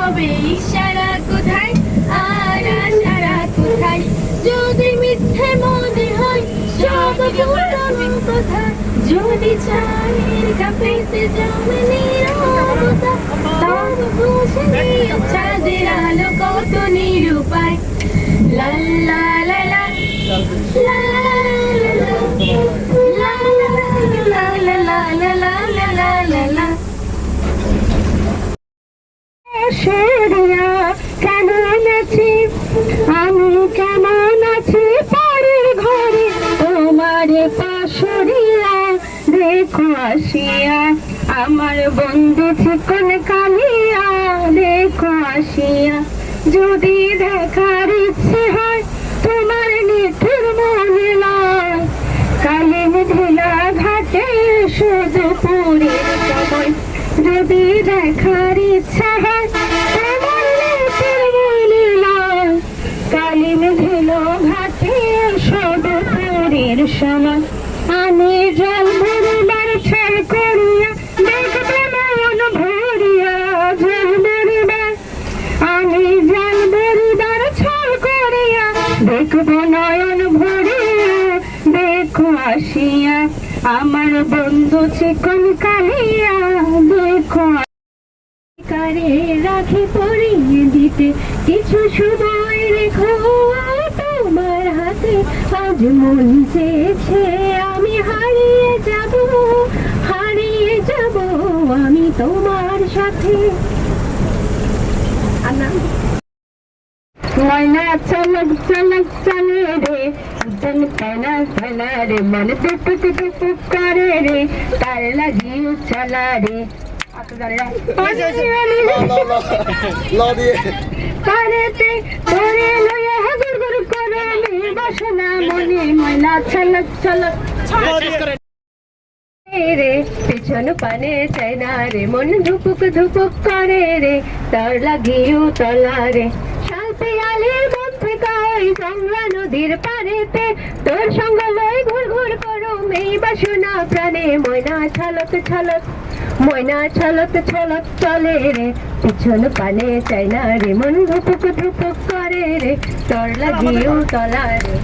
তবে ইশারা কোথায় আর আশারা কোথায়? যদি মিথ্যে মনে হয় সব পুরনো কথা, যদি চায়ের কাপেতে জমে নীরবতা, তবু বুঝে নিও চাঁদের আলো কত নিরুপায়। লা লা লা লা লা কেমন আছি আমি, কেমন আছি পরের ঘরে তোমার পাশরিয়া, দেখো আসিয়া আমার বন্ধু চিকন কালিয়া, দেখো আসিয়া। যদি দেখার ইচ্ছে হয় তোমার নিঠুর মনে নয়, কালিম ঢিলা ঘাটে শুধু পুরীর সময়। যদি দেখার ইচ্ছা হয় তোমার নিঠুর মনে নয়, কালিম ঢিলা ঘাটে শুধু পুরীর সময়। আমি জল ভরিবার ছাড় করিয়া দেখবে মন ভরিয়া, জল ভরিবার আমি জল ভরিবার ছাড় করিয়া দেখবো নয়ন ভরিয়া, দেখো আসিয়া আমার বন্ধু চিকন কালিয়া, দেখো কারে রাখি পরিয়ে দিতে কিছু সময় রেখো তোমার হাতে। আজ মন চেয়েছে আমি হারিয়ে যাব, হারিয়ে যাব আমি তোমার সাথে। ময়না চলক চলক চলে রে, চল কানা চলা রে, মন টুক টুক করে রে, তার লাগিও চলা রে। পারেতে ধরে লইয়া হাগুর গুর করে বাসনা মনে, ময়না চলক চলক রে, পিছন পানে চাই না রে, মন ধুপুক ধুপুক করে রে, তার লাগিও তলা রে। শালপিয়ালির মধ্যে কই গঙ্গা নদীর পারেতে, তোর সঙ্গ লই ঘুর ঘুর করো এই বাসনা প্রাণে। ময়না ছলক ছলক, ময়না ছলক ছলক চলে রে, পিছন পানে চাই না রে, মন ধুপুক ধুপুক করে রে, তোর লাগিও তলা রে।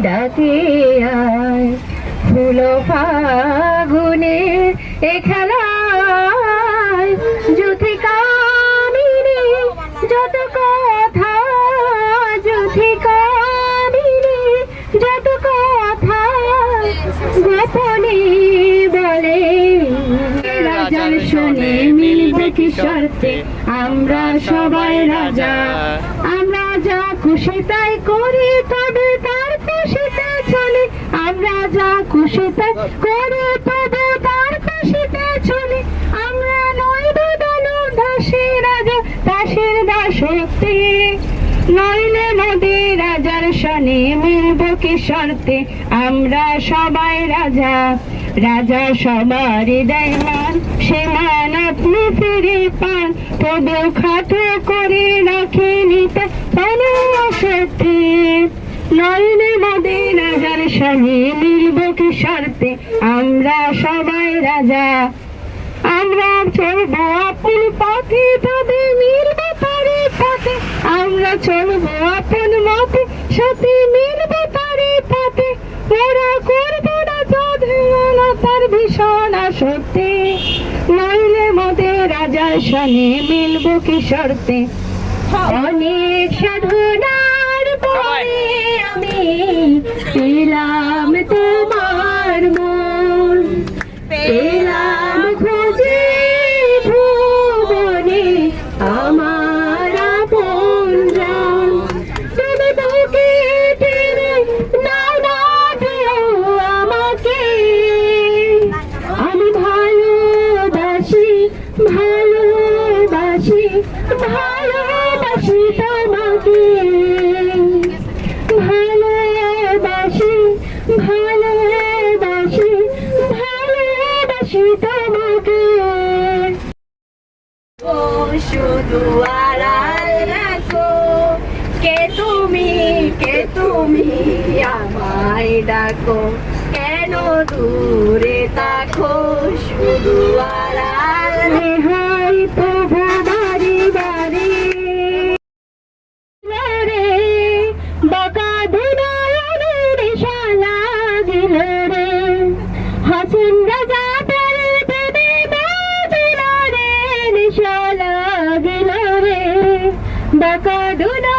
ডাকে আয় ফুল ফাগুনে এ খেলায়, যুথি কামিনী যত কথা, যুথি কামিনী যত কথা গোপনে বলে। রাজার শুনে মিলবে কি শর্তে আমরা সবাই রাজা, আমরা যা খুশি তাই করি তবে তার খুশিতে চলি, আমরা যা খুশি তাই করি তবে তার খুশিতে চলি। আমরা নই দানু দাসী রাজা, দাসের দাসত্বে নইলে মোদের রাজার সনে মিলব কি শর্তে আমরা সবাই রাজা। রাজা সবার হৃদয় মান, সে মান আপনি ফিরে পান, তবু খাটো করে রাখে নিতে সত্যি। নইলে মোদের রাজার সনে মিলব কি শর্তে আমরা সবাই রাজা। আমরা চলবো আপন পথে তবে মিলব তারে পথে, আমরা চলবো আপন মতে সাথে মিলব তারে পথে। ওরা করবো না তার ভীষণ আসক্তি, নইলে মোদের রাজার সনে মিলব কি শর্তে। অনেক সাধনার পরে আমি পেলাম তোমার মন, পেলাম খোঁজে ভুবনে আমার আপনজন। তুমি বুকে টেনে নাও না দিও আমাকে, আমি ভালোবাসি ভালোবাসি ভালোবাসি তোমাকে, ভালোবাসি ভালোবাসি ভালোবাসি তোমাকে। ও শুধু আড়াল রাখো, কে তুমি আমায় ডাকো, কেন দূরে তাকো, শুধু আড়াল বাঁকা দুনো